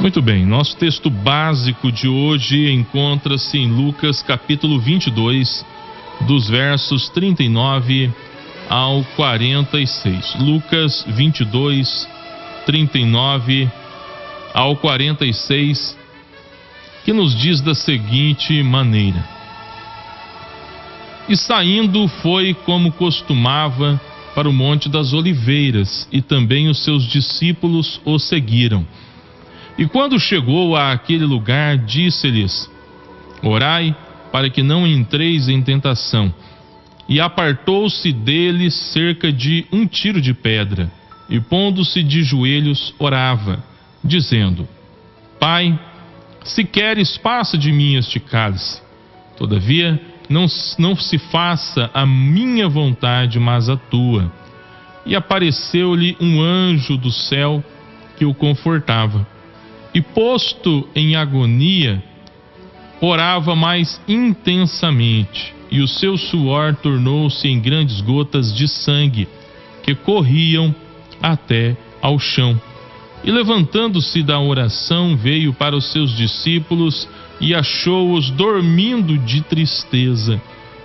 Muito bem, nosso texto básico de hoje encontra-se em Lucas capítulo 22, dos versos 39 ao 46. Lucas 22, 39 ao 46, que nos diz da seguinte maneira: E saindo foi como costumava para o Monte das Oliveiras, e também os seus discípulos o seguiram. E quando chegou àquele lugar, disse-lhes: Orai, para que não entreis em tentação. E apartou-se deles cerca de 1 tiro de pedra, e pondo-se de joelhos, orava, dizendo: Pai, se queres, passa de mim este cálice. Todavia, não se faça a minha vontade, mas a tua. E apareceu-lhe um anjo do céu que o confortava. E posto em agonia, orava mais intensamente, e o seu suor tornou-se em grandes gotas de sangue, que corriam até ao chão. E levantando-se da oração, veio para os seus discípulos e achou-os dormindo de tristeza.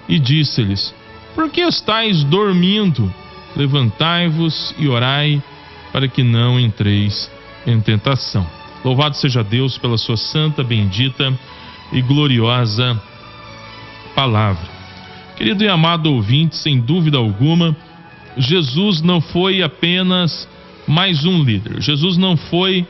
E disse-lhes: Por que estáis dormindo? Levantai-vos e orai, para que não entreis em tentação. Louvado seja Deus pela sua santa, bendita e gloriosa palavra. Querido e amado ouvinte, sem dúvida alguma, Jesus não foi apenas mais um líder. Jesus não foi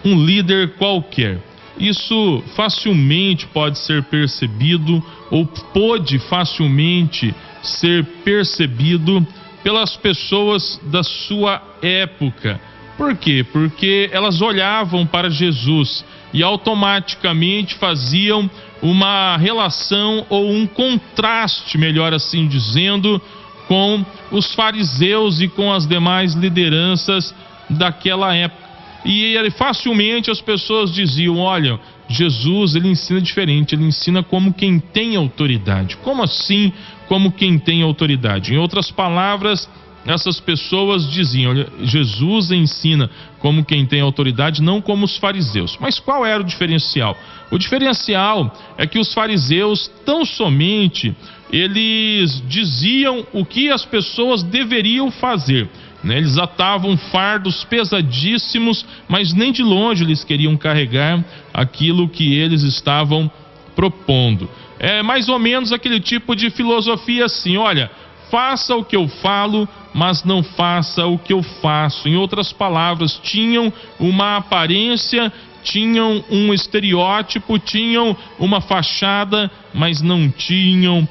um líder qualquer. Isso facilmente pode ser percebido, ou pôde facilmente ser percebido pelas pessoas da sua época. Por quê? Porque elas olhavam para Jesus e automaticamente faziam uma relação ou um contraste, melhor assim dizendo, com os fariseus e com as demais lideranças daquela época. E facilmente as pessoas diziam: olha, Jesus, ele ensina diferente, ele ensina como quem tem autoridade. Como assim, como quem tem autoridade? Em outras palavras, essas pessoas diziam: olha, Jesus ensina como quem tem autoridade, não como os fariseus. Mas qual era o diferencial? O diferencial é que os fariseus tão somente eles diziam o que as pessoas deveriam fazer, né? Eles atavam fardos pesadíssimos, mas nem de longe eles queriam carregar aquilo que eles estavam propondo. É mais ou menos aquele tipo de filosofia assim: olha, faça o que eu falo, mas não faça o que eu faço. Em outras palavras, tinham uma aparência, tinham um estereótipo, tinham uma fachada, mas não tinham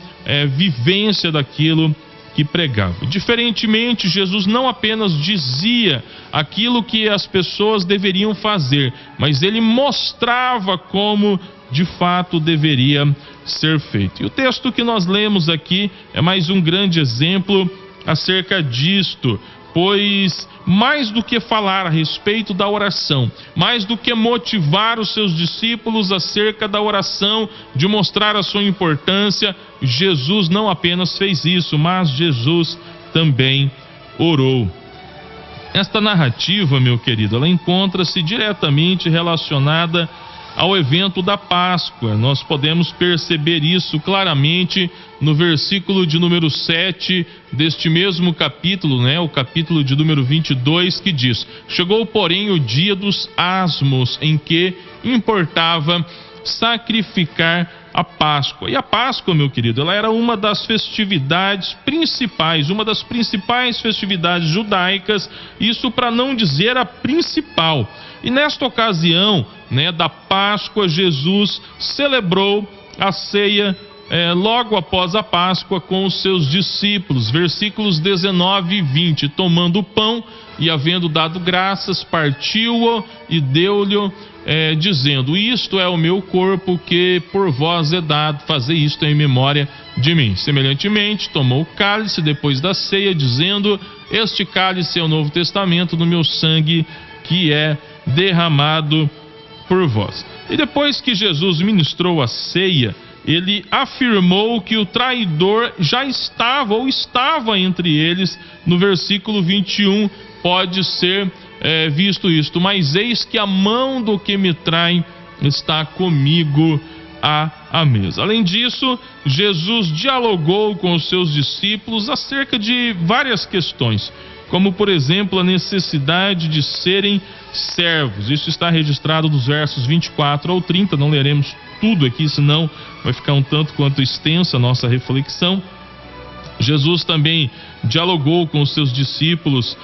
vivência daquilo que pregava. Diferentemente, Jesus não apenas dizia aquilo que as pessoas deveriam fazer, mas ele mostrava como de fato deveria ser feito. E o texto que nós lemos aqui é mais um grande exemplo acerca disto, pois mais do que falar a respeito da oração, mais do que motivar os seus discípulos acerca da oração, de mostrar a sua importância, Jesus não apenas fez isso, mas Jesus também orou. Esta narrativa, meu querido, ela encontra-se diretamente relacionada ao evento da Páscoa. Nós podemos perceber isso claramente no versículo de número 7 deste mesmo capítulo, o capítulo de número 22, que diz: Chegou, porém, o dia dos asmos, em que importava sacrificar a Páscoa. E a Páscoa, meu querido, ela era uma das festividades principais, uma das principais festividades judaicas, isso para não dizer a principal. E nesta ocasião, da Páscoa, Jesus celebrou a ceia logo após a Páscoa com os seus discípulos. Versículos 19 e 20: Tomando o pão e havendo dado graças, partiu-o e deu-lhe, dizendo: Isto é o meu corpo que por vós é dado, fazei isto em memória de mim. Semelhantemente, tomou o cálice depois da ceia, dizendo: Este cálice é o Novo Testamento no meu sangue, que é derramado por vós. E depois que Jesus ministrou a ceia, ele afirmou que o traidor já estava ou estava entre eles. No versículo 21, pode ser visto isto, mas eis que a mão do que me trai está comigo à mesa. Além disso, Jesus dialogou com os seus discípulos acerca de várias questões, como por exemplo a necessidade de serem servos. Isso está registrado nos versos 24 ao 30, não leremos tudo aqui, senão vai ficar um tanto quanto extensa a nossa reflexão. Jesus também dialogou com os seus discípulos,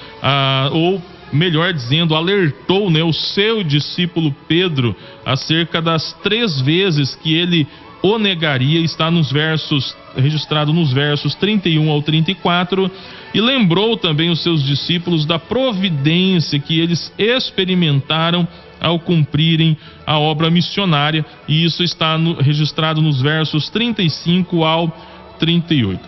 ou melhor dizendo, alertou, o seu discípulo Pedro acerca das 3 vezes que ele o negaria. Está registrado nos versos 31 ao 34, e lembrou também os seus discípulos da providência que eles experimentaram ao cumprirem a obra missionária, e isso está registrado nos versos 35 ao 38.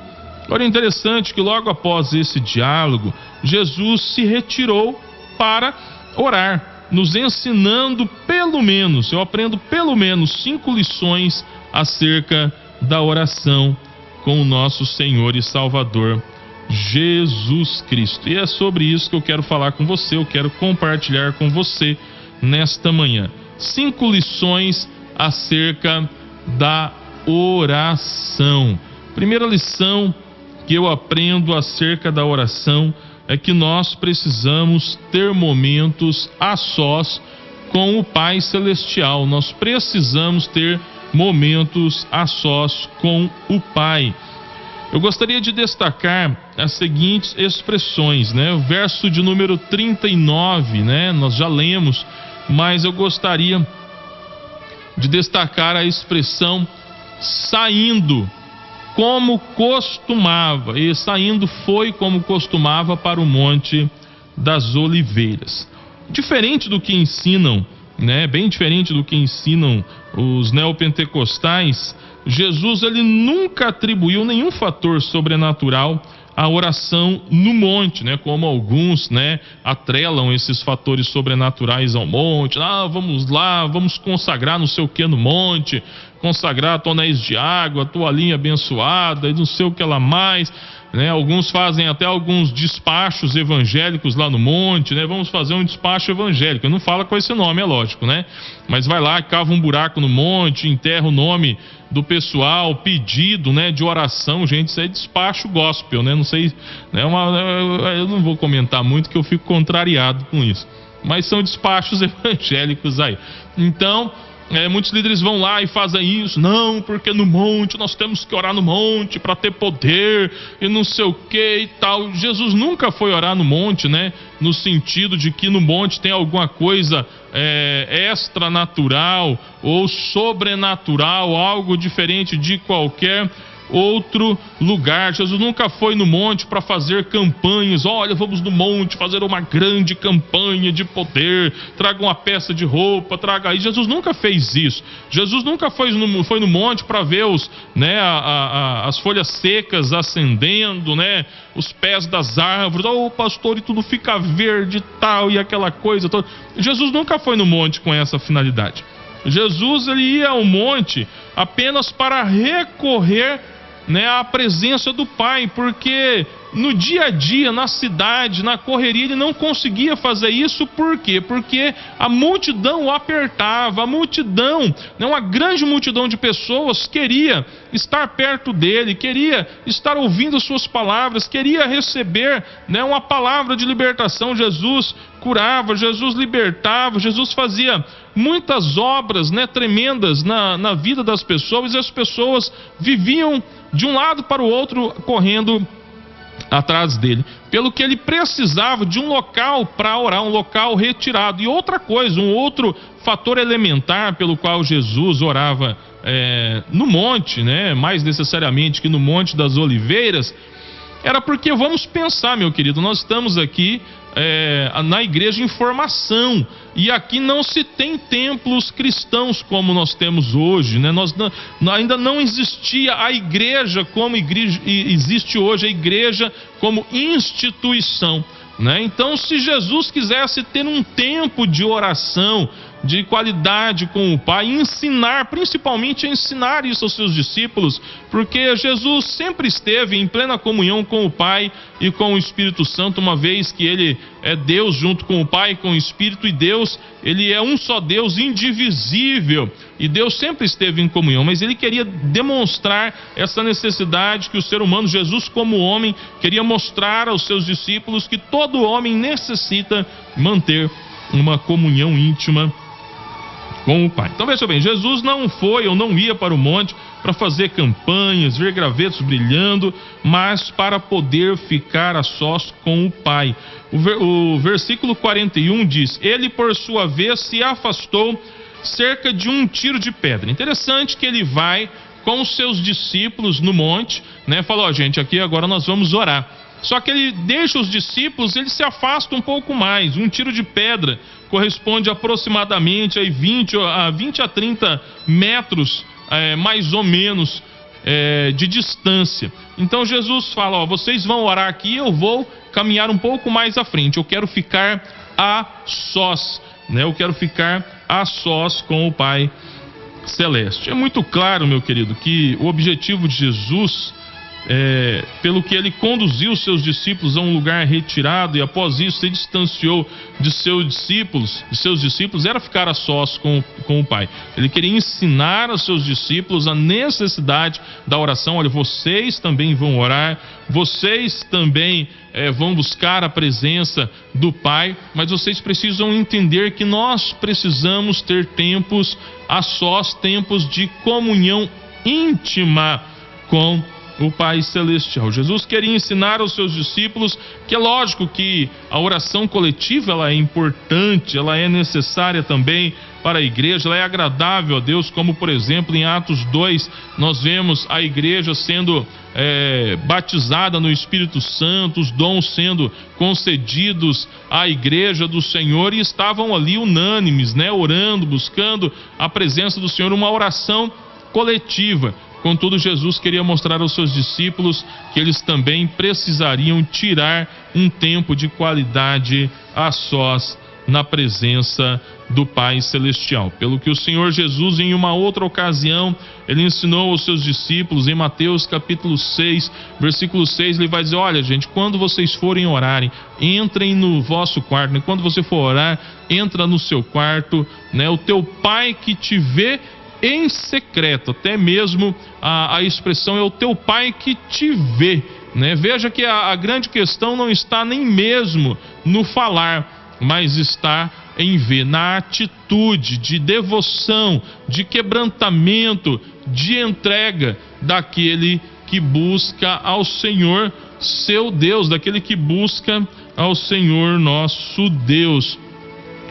Agora é interessante que logo após esse diálogo, Jesus se retirou para orar, nos ensinando eu aprendo pelo menos 5 lições acerca da oração com o nosso Senhor e Salvador Jesus Cristo. E é sobre isso que eu quero falar com você, eu quero compartilhar com você nesta manhã. 5 lições acerca da oração. Primeira lição que eu aprendo acerca da oração é que nós precisamos ter momentos a sós com o Pai Celestial. Nós precisamos ter momentos a sós com o Pai. Eu gostaria de destacar as seguintes expressões, O verso de número 39, nós já lemos, mas eu gostaria de destacar a expressão saindo como costumava, e saindo foi como costumava para o Monte das Oliveiras. Diferente do que ensinam, bem diferente do que ensinam os neopentecostais, Jesus ele nunca atribuiu nenhum fator sobrenatural à oração no monte, como alguns, atrelam esses fatores sobrenaturais ao monte. Vamos lá, vamos consagrar não sei o que no monte, consagrar tonéis de água, toalhinha abençoada e não sei o que lá mais, Alguns fazem até alguns despachos evangélicos lá no monte, Vamos fazer um despacho evangélico. Não fala com esse nome, é lógico, Mas vai lá, cava um buraco no monte, enterra o nome do pessoal, pedido, de oração. Gente, isso é despacho gospel, Não sei, eu não vou comentar muito que eu fico contrariado com isso. Mas são despachos evangélicos aí. Então, muitos líderes vão lá e fazem isso. Não, porque no monte nós temos que orar no monte para ter poder e não sei o que e tal. Jesus nunca foi orar no monte, no sentido de que no monte tem alguma coisa extranatural ou sobrenatural, algo diferente de qualquer outro lugar. Jesus nunca foi no monte para fazer campanhas. Olha, vamos no monte fazer uma grande campanha de poder, traga uma peça de roupa, traga aí. Jesus nunca fez isso. Jesus nunca foi no monte para ver as folhas secas acendendo, os pés das árvores. Pastor, e tudo fica verde e tal, e aquela coisa toda. Jesus nunca foi no monte com essa finalidade. Jesus ele ia ao monte apenas para recorrer à presença do Pai, porque no dia a dia, na cidade, na correria, ele não conseguia fazer isso. Por quê? Porque a multidão o apertava, a multidão, uma grande multidão de pessoas queria estar perto dele, queria estar ouvindo suas palavras, queria receber uma palavra de libertação. Jesus curava, Jesus libertava, Jesus fazia muitas obras tremendas na vida das pessoas, e as pessoas viviam de um lado para o outro correndo atrás dele, pelo que ele precisava de um local para orar, um local retirado. E outra coisa, um outro fator elementar pelo qual Jesus orava no monte, mais necessariamente que no Monte das Oliveiras, era porque, vamos pensar, meu querido, nós estamos aqui na igreja em formação, e aqui não se tem templos cristãos como nós temos hoje, ainda não existia a igreja como existe hoje, a igreja como instituição, Então, se Jesus quisesse ter um tempo de oração, de qualidade com o Pai, ensinar, principalmente ensinar isso aos seus discípulos, porque Jesus sempre esteve em plena comunhão com o Pai e com o Espírito Santo, uma vez que Ele é Deus junto com o Pai, com o Espírito, e Deus, Ele é um só Deus, indivisível, e Deus sempre esteve em comunhão, mas Ele queria demonstrar essa necessidade que o ser humano, Jesus como homem, queria mostrar aos seus discípulos que todo homem necessita manter uma comunhão íntima com o Pai. Então veja bem, Jesus não foi ou não ia para o monte para fazer campanhas, ver gravetos brilhando, mas para poder ficar a sós com o Pai. O versículo 41 diz: ele por sua vez se afastou cerca de um tiro de pedra. Interessante que ele vai com os seus discípulos no monte, né? Falou: ó, gente, aqui agora nós vamos orar. Só que ele deixa os discípulos, ele se afasta um pouco mais. Um tiro de pedra corresponde aproximadamente a 20 a 30 metros, mais ou menos, de distância. Então Jesus fala: ó, vocês vão orar aqui, eu vou caminhar um pouco mais à frente. Eu quero ficar a sós, né? Eu quero ficar a sós com o Pai Celeste. É muito claro, meu querido, que o objetivo de Jesus, pelo que ele conduziu seus discípulos a um lugar retirado e após isso se distanciou de seus discípulos, era ficar a sós com o Pai. Ele queria ensinar aos seus discípulos a necessidade da oração. Olha, vocês também vão orar, vocês também vão buscar a presença do Pai, mas vocês precisam entender que nós precisamos ter tempos a sós, tempos de comunhão íntima com o Pai Celestial. Jesus queria ensinar aos seus discípulos que é lógico que a oração coletiva ela é importante, ela é necessária também para a igreja, ela é agradável a Deus, como por exemplo em Atos 2 nós vemos a igreja sendo batizada no Espírito Santo, os dons sendo concedidos à igreja do Senhor, e estavam ali unânimes, né, orando, buscando a presença do Senhor, uma oração coletiva. Contudo, Jesus queria mostrar aos seus discípulos que eles também precisariam tirar um tempo de qualidade a sós na presença do Pai Celestial. Pelo que o Senhor Jesus, em uma outra ocasião, ele ensinou aos seus discípulos, em Mateus capítulo 6, versículo 6, ele vai dizer: olha, gente, quando vocês forem orarem, entrem no vosso quarto, né? Quando você for orar, entra no seu quarto, né? O teu Pai que te vê em secreto, até mesmo a expressão é o teu Pai que te vê, né? Veja que a grande questão não está nem mesmo no falar, mas está em ver, na atitude de devoção, de quebrantamento, de entrega daquele que busca ao Senhor seu Deus, daquele que busca ao Senhor nosso Deus.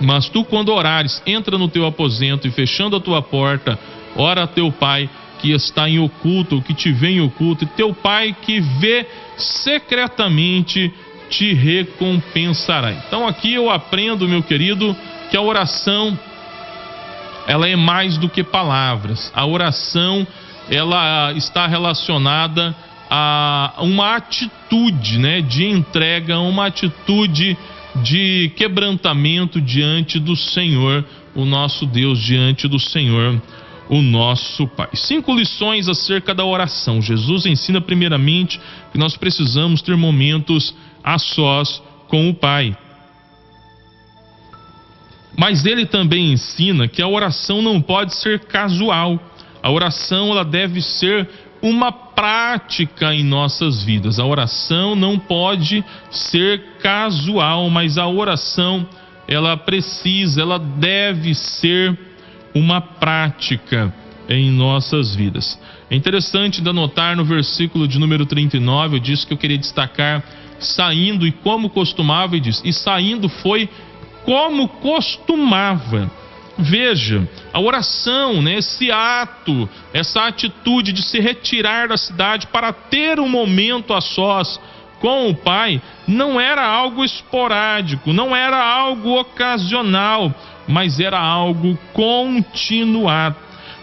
Mas tu, quando orares, entra no teu aposento e, fechando a tua porta, ora a teu Pai que está em oculto, o que te vê em oculto, e teu Pai que vê secretamente te recompensará. Então aqui eu aprendo, meu querido, que a oração ela é mais do que palavras. A oração ela está relacionada a uma atitude, né, de entrega, uma atitude de quebrantamento diante do Senhor, o nosso Deus, diante do Senhor, o nosso Pai. 5 lições acerca da oração. Jesus ensina primeiramente que nós precisamos ter momentos a sós com o Pai. Mas ele também ensina que a oração não pode ser casual. A oração ela deve ser uma prática em nossas vidas. A oração não pode ser casual, mas a oração ela deve ser uma prática em nossas vidas. É interessante de notar no versículo de número 39, eu disse que eu queria destacar saindo e como costumava, e diz: e saindo foi como costumava. Veja, a oração, né, esse ato, essa atitude de se retirar da cidade para ter um momento a sós com o Pai, não era algo esporádico, não era algo ocasional, mas era algo continuado.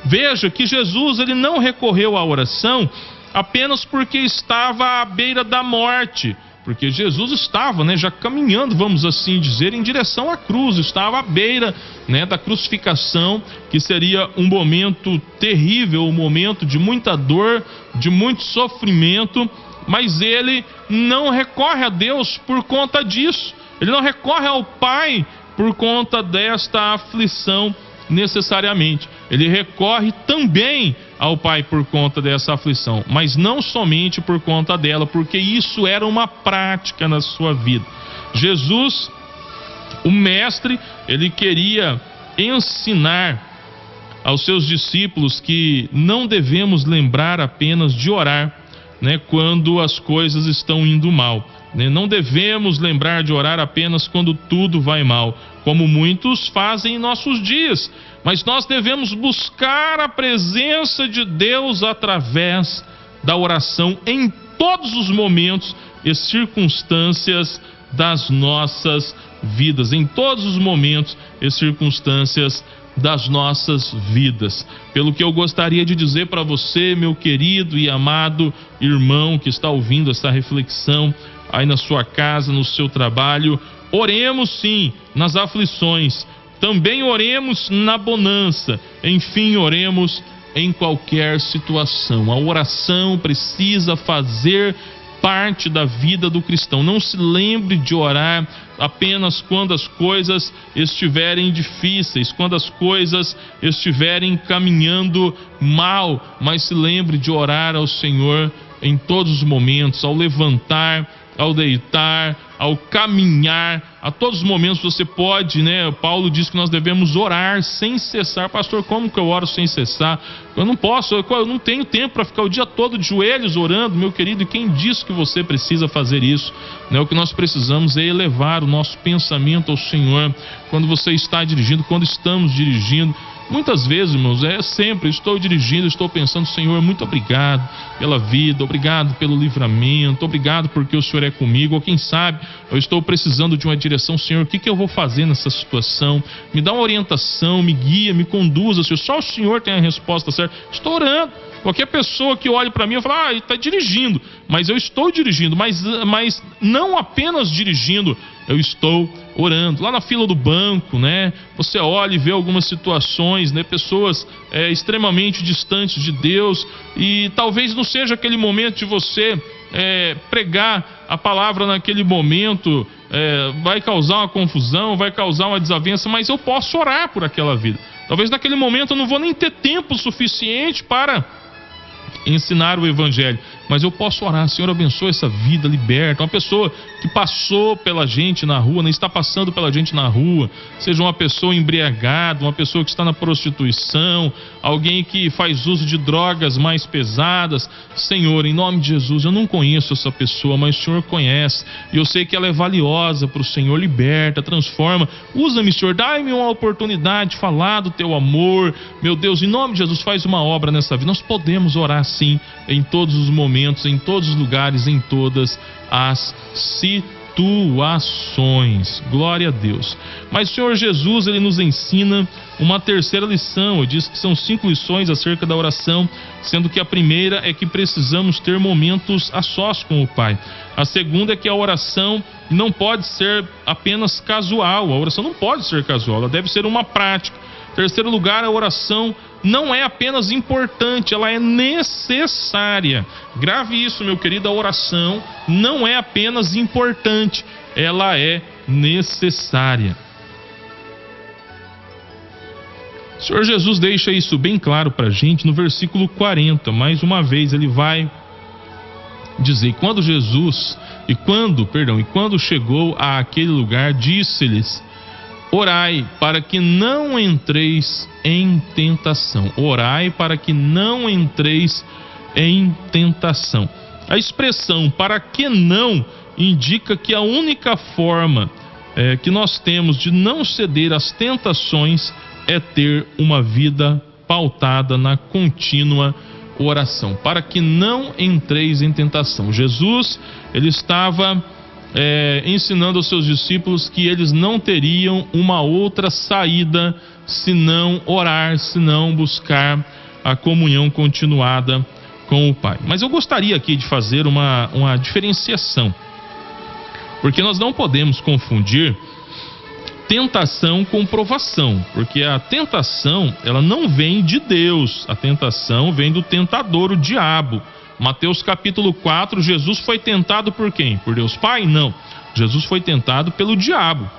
Veja que Jesus ele não recorreu à oração apenas porque estava à beira da morte, porque Jesus estava, né, já caminhando, vamos assim dizer, em direção à cruz, estava à beira, né, da crucificação, que seria um momento terrível, um momento de muita dor, de muito sofrimento, mas ele não recorre a Deus por conta disso, ele não recorre ao Pai por conta desta aflição necessariamente. Ele recorre também ao Pai por conta dessa aflição, mas não somente por conta dela, porque isso era uma prática na sua vida. Jesus, o mestre, ele queria ensinar aos seus discípulos que não devemos lembrar apenas de orar, né, quando as coisas estão indo mal. Não devemos lembrar de orar apenas quando tudo vai mal, como muitos fazem em nossos dias, mas nós devemos buscar a presença de Deus através da oração em todos os momentos e circunstâncias das nossas vidas, em todos os momentos e circunstâncias das nossas vidas. Pelo que eu gostaria de dizer para você, meu querido e amado irmão que está ouvindo essa reflexão aí na sua casa, no seu trabalho, oremos sim nas aflições, também oremos na bonança, enfim, oremos em qualquer situação. A oração precisa fazer parte da vida do cristão. Não se lembre de orar apenas quando as coisas estiverem difíceis, quando as coisas estiverem caminhando mal, mas se lembre de orar ao Senhor em todos os momentos, ao levantar, ao deitar, ao caminhar, a todos os momentos você pode, né? Paulo diz que nós devemos orar sem cessar. Pastor, como que eu oro sem cessar? Eu não posso, eu não tenho tempo para ficar o dia todo de joelhos orando, meu querido. E quem disse que você precisa fazer isso? Né? O que nós precisamos é elevar o nosso pensamento ao Senhor quando você está dirigindo, quando estamos dirigindo. Muitas vezes, irmãos, sempre estou dirigindo, estou pensando, Senhor, muito obrigado pela vida, obrigado pelo livramento, obrigado porque o Senhor é comigo, ou quem sabe eu estou precisando de uma direção, Senhor, o que eu vou fazer nessa situação? Me dá uma orientação, me guia, me conduza, Senhor, só o Senhor tem a resposta certa. Estou orando. Qualquer pessoa que olhe para mim e fala, ele está dirigindo, mas eu estou dirigindo, mas não apenas dirigindo, eu estou orando. Lá na fila do banco, né? Você olha e vê algumas situações, né? Pessoas extremamente distantes de Deus, e talvez não seja aquele momento de você pregar a palavra naquele momento, vai causar uma confusão, vai causar uma desavença, mas eu posso orar por aquela vida. Talvez naquele momento eu não vou nem ter tempo suficiente para ensinar o Evangelho, mas eu posso orar, Senhor, abençoa essa vida, liberta. Uma pessoa que passou pela gente na rua, não está passando pela gente na rua, seja uma pessoa embriagada, uma pessoa que está na prostituição, alguém que faz uso de drogas mais pesadas, Senhor, em nome de Jesus, eu não conheço essa pessoa, mas o Senhor conhece, e eu sei que ela é valiosa para o Senhor. Liberta, transforma, usa-me, Senhor, dá-me uma oportunidade de falar do Teu amor, meu Deus, em nome de Jesus, faz uma obra nessa vida. Nós podemos orar sim, em todos os momentos, em todos os lugares, em todas as situações. Glória a Deus. Mas o Senhor Jesus, Ele nos ensina uma terceira lição. Ele diz que são 5 lições acerca da oração, sendo que a primeira é que precisamos ter momentos a sós com o Pai. A segunda é que a oração não pode ser apenas casual. A oração não pode ser casual, ela deve ser uma prática. Em terceiro lugar, a oração não é apenas importante, ela é necessária. Grave isso, meu querido, a oração não é apenas importante, ela é necessária. O Senhor Jesus deixa isso bem claro para a gente no versículo 40. Mais uma vez ele vai dizer: quando chegou àquele lugar, disse-lhes: orai para que não entreis em tentação. Orai para que não entreis em tentação. A expressão para que não indica que a única forma que nós temos de não ceder às tentações é ter uma vida pautada na contínua oração. Para que não entreis em tentação. Jesus, ele estava ensinando aos seus discípulos que eles não teriam uma outra saída senão orar, senão buscar a comunhão continuada com o Pai. Mas eu gostaria aqui de fazer uma diferenciação. Porque nós não podemos confundir tentação com provação, porque a tentação, ela não vem de Deus, a tentação vem do tentador, o diabo. Mateus capítulo 4, Jesus foi tentado por quem? Por Deus Pai? Não. Jesus foi tentado pelo diabo.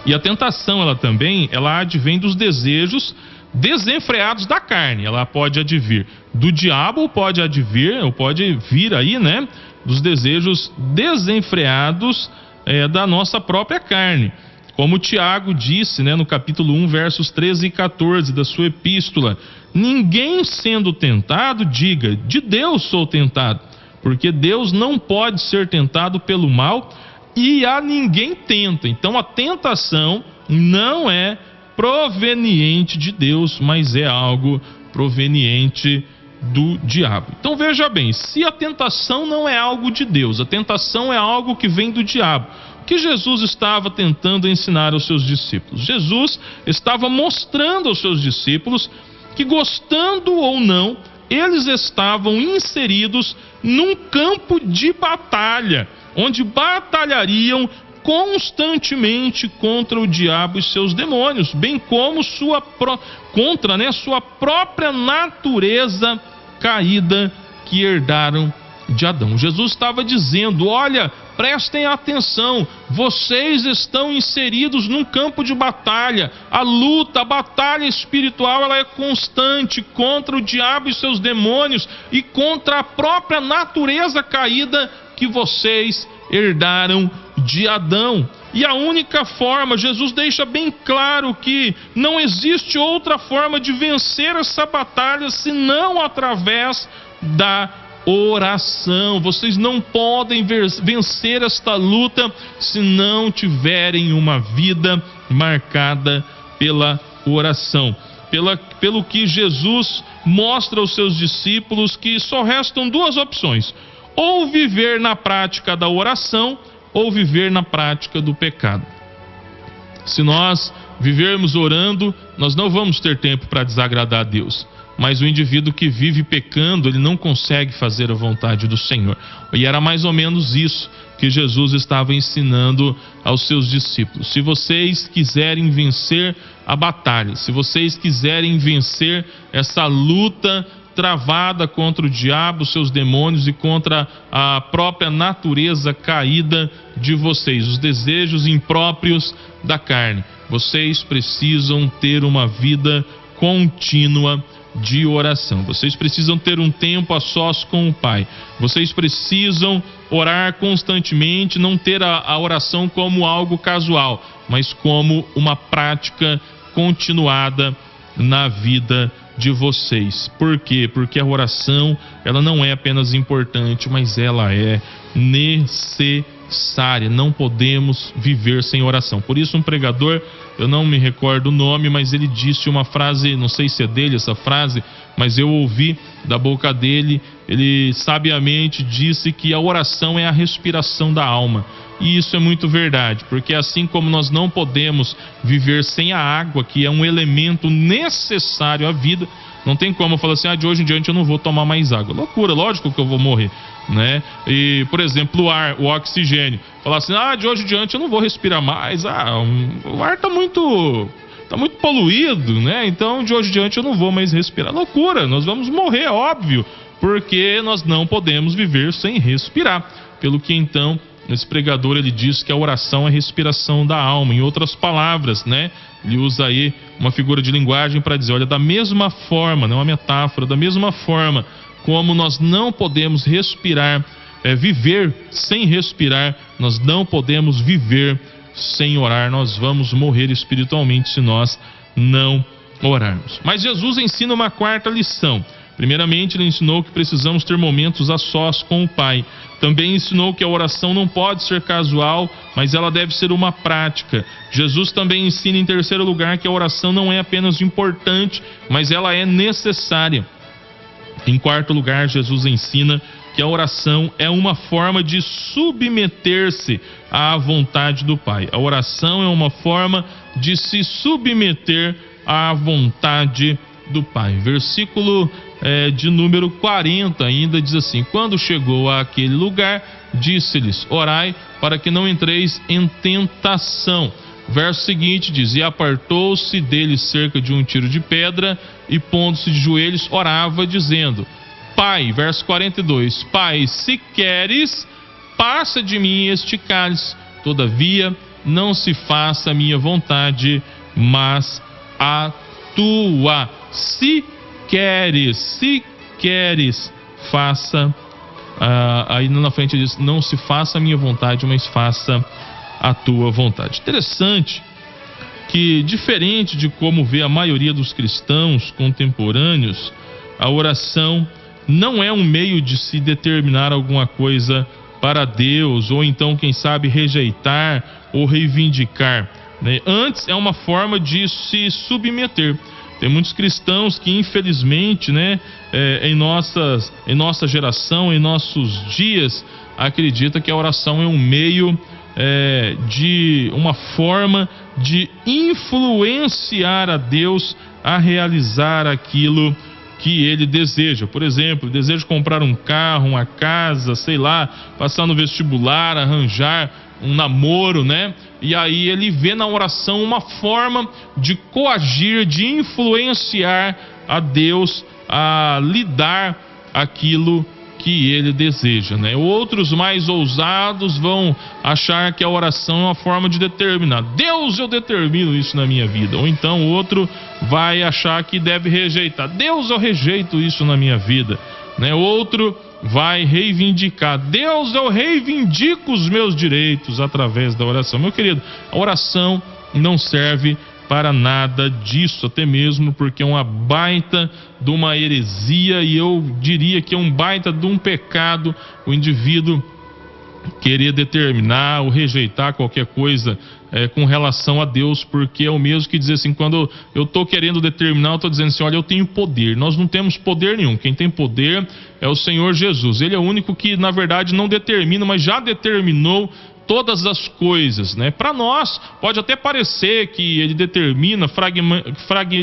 E a tentação, ela advém dos desejos desenfreados da carne. Ela pode advir do diabo, ou pode vir aí, né, dos desejos desenfreados da nossa própria carne. Como Tiago disse, né, no capítulo 1, versos 13 e 14 da sua epístola: ninguém sendo tentado diga, de Deus sou tentado, porque Deus não pode ser tentado pelo mal e a ninguém tenta. Então a tentação não é proveniente de Deus, mas é algo proveniente do diabo. Então veja bem, se a tentação não é algo de Deus, a tentação é algo que vem do diabo, o que Jesus estava tentando ensinar aos seus discípulos? Jesus estava mostrando aos seus discípulos que, gostando ou não, eles estavam inseridos num campo de batalha, onde batalhariam constantemente contra o diabo e seus demônios, bem como contra sua própria natureza caída que herdaram de Adão. Jesus estava dizendo: olha, prestem atenção, vocês estão inseridos num campo de batalha. A luta, a batalha espiritual, ela é constante contra o diabo e seus demônios e contra a própria natureza caída que vocês herdaram de Adão. E a única forma, Jesus deixa bem claro que não existe outra forma de vencer essa batalha senão através da oração. Vocês não podem vencer esta luta se não tiverem uma vida marcada pela oração. Pelo que Jesus mostra aos seus discípulos que só restam duas opções: ou viver na prática da oração, ou viver na prática do pecado. Se nós vivermos orando, nós não vamos ter tempo para desagradar a Deus. Mas o indivíduo que vive pecando, ele não consegue fazer a vontade do Senhor. E era mais ou menos isso que Jesus estava ensinando aos seus discípulos. Se vocês quiserem vencer a batalha, se vocês quiserem vencer essa luta travada contra o diabo, seus demônios e contra a própria natureza caída de vocês, os desejos impróprios da carne, vocês precisam ter uma vida contínua de oração. Vocês precisam ter um tempo a sós com o Pai. Vocês precisam orar constantemente, não ter a oração como algo casual, mas como uma prática continuada na vida de vocês. Por quê? Porque a oração, ela não é apenas importante, mas ela é necessária. Não podemos viver sem oração. Por isso um pregador, eu não me recordo o nome, mas ele disse uma frase, não sei se é dele essa frase, mas eu ouvi da boca dele. Ele sabiamente disse que a oração é a respiração da alma. E isso é muito verdade, porque assim como nós não podemos viver sem a água, que é um elemento necessário à vida, não tem como eu falar assim: de hoje em diante eu não vou tomar mais água. Loucura, lógico que eu vou morrer, né? E, por exemplo, o ar, o oxigênio, falar assim: de hoje em diante eu não vou respirar mais, o ar está muito poluído, né? Então de hoje em diante eu não vou mais respirar. Loucura, nós vamos morrer, óbvio, porque nós não podemos viver sem respirar. Pelo que então esse pregador, ele diz que a oração é a respiração da alma. Em outras palavras, né? Ele usa aí uma figura de linguagem para dizer: olha, da mesma forma, não é uma metáfora, da mesma forma como nós não podemos respirar, viver sem respirar, nós não podemos viver sem orar. Nós vamos morrer espiritualmente se nós não orarmos. Mas Jesus ensina uma quarta lição. Primeiramente, ele ensinou que precisamos ter momentos a sós com o Pai. Também ensinou que a oração não pode ser casual, mas ela deve ser uma prática. Jesus também ensina, em terceiro lugar, que a oração não é apenas importante, mas ela é necessária. Em quarto lugar, Jesus ensina que a oração é uma forma de submeter-se à vontade do Pai. A oração é uma forma de se submeter à vontade do Pai. Versículo de número 40 ainda diz assim: quando chegou àquele lugar, disse-lhes: orai para que não entreis em tentação. Verso seguinte diz: e apartou-se dele cerca de um tiro de pedra, e pondo-se de joelhos, orava, dizendo: Pai, verso 42, Pai, se queres, passa de mim este cálice, todavia não se faça a minha vontade, mas a tua. Se queres, faça. Aí na frente diz: não se faça a minha vontade, mas faça a tua vontade. Interessante que, diferente de como vê a maioria dos cristãos contemporâneos, a oração não é um meio de se determinar alguma coisa para Deus, ou então, quem sabe, rejeitar ou reivindicar, né? Antes, é uma forma de se submeter. Tem muitos cristãos que, infelizmente, né, em nossa geração, em nossos dias, acredita que a oração é um meio, de uma forma de influenciar a Deus a realizar aquilo que ele deseja. Por exemplo, deseja comprar um carro, uma casa, sei lá, passar no vestibular, arranjar um namoro, né? E aí ele vê na oração uma forma de coagir, de influenciar a Deus a lhe dar aquilo que ele deseja, né? Outros mais ousados vão achar que a oração é uma forma de determinar: Deus, eu determino isso na minha vida. Ou então outro vai achar que deve rejeitar: Deus, eu rejeito isso na minha vida, né? Outro vai reivindicar: Deus, eu reivindico os meus direitos através da oração. Meu querido, a oração não serve para nada disso, até mesmo porque é uma baita de uma heresia, e eu diria que é um baita de um pecado o indivíduo querer determinar ou rejeitar qualquer coisa com relação a Deus, porque é o mesmo que dizer assim: quando eu estou querendo determinar, eu estou dizendo assim: olha, eu tenho poder. Nós não temos poder nenhum. Quem tem poder é o Senhor Jesus. Ele é o único que, na verdade, não determina, mas já determinou todas as coisas, né? Para nós pode até parecer que ele determina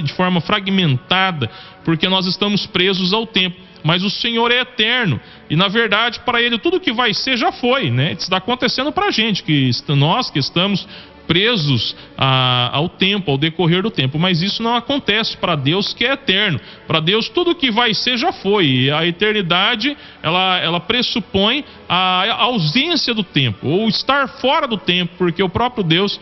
de forma fragmentada, porque nós estamos presos ao tempo, mas o Senhor é eterno, e na verdade para ele tudo que vai ser já foi, né? Isso está acontecendo para a gente, que nós que estamos presos ao tempo, ao decorrer do tempo, mas isso não acontece para Deus, que é eterno. Para Deus tudo que vai ser já foi, e a eternidade ela pressupõe a ausência do tempo, ou estar fora do tempo, porque o próprio Deus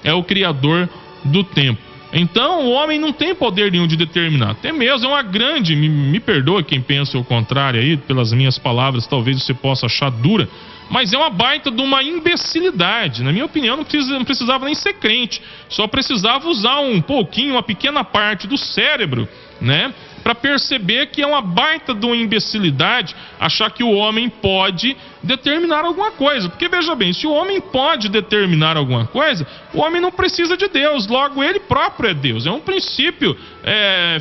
é o criador do tempo. Então o homem não tem poder nenhum de determinar, até mesmo é uma grande, me perdoa quem pensa o contrário aí, pelas minhas palavras talvez você possa achar dura, mas é uma baita de uma imbecilidade. Na minha opinião, não precisava nem ser crente, só precisava usar um pouquinho, uma pequena parte do cérebro, né, para perceber que é uma baita de uma imbecilidade achar que o homem pode determinar alguma coisa. Porque veja bem, se o homem pode determinar alguma coisa, o homem não precisa de Deus, logo ele próprio é Deus. É um princípio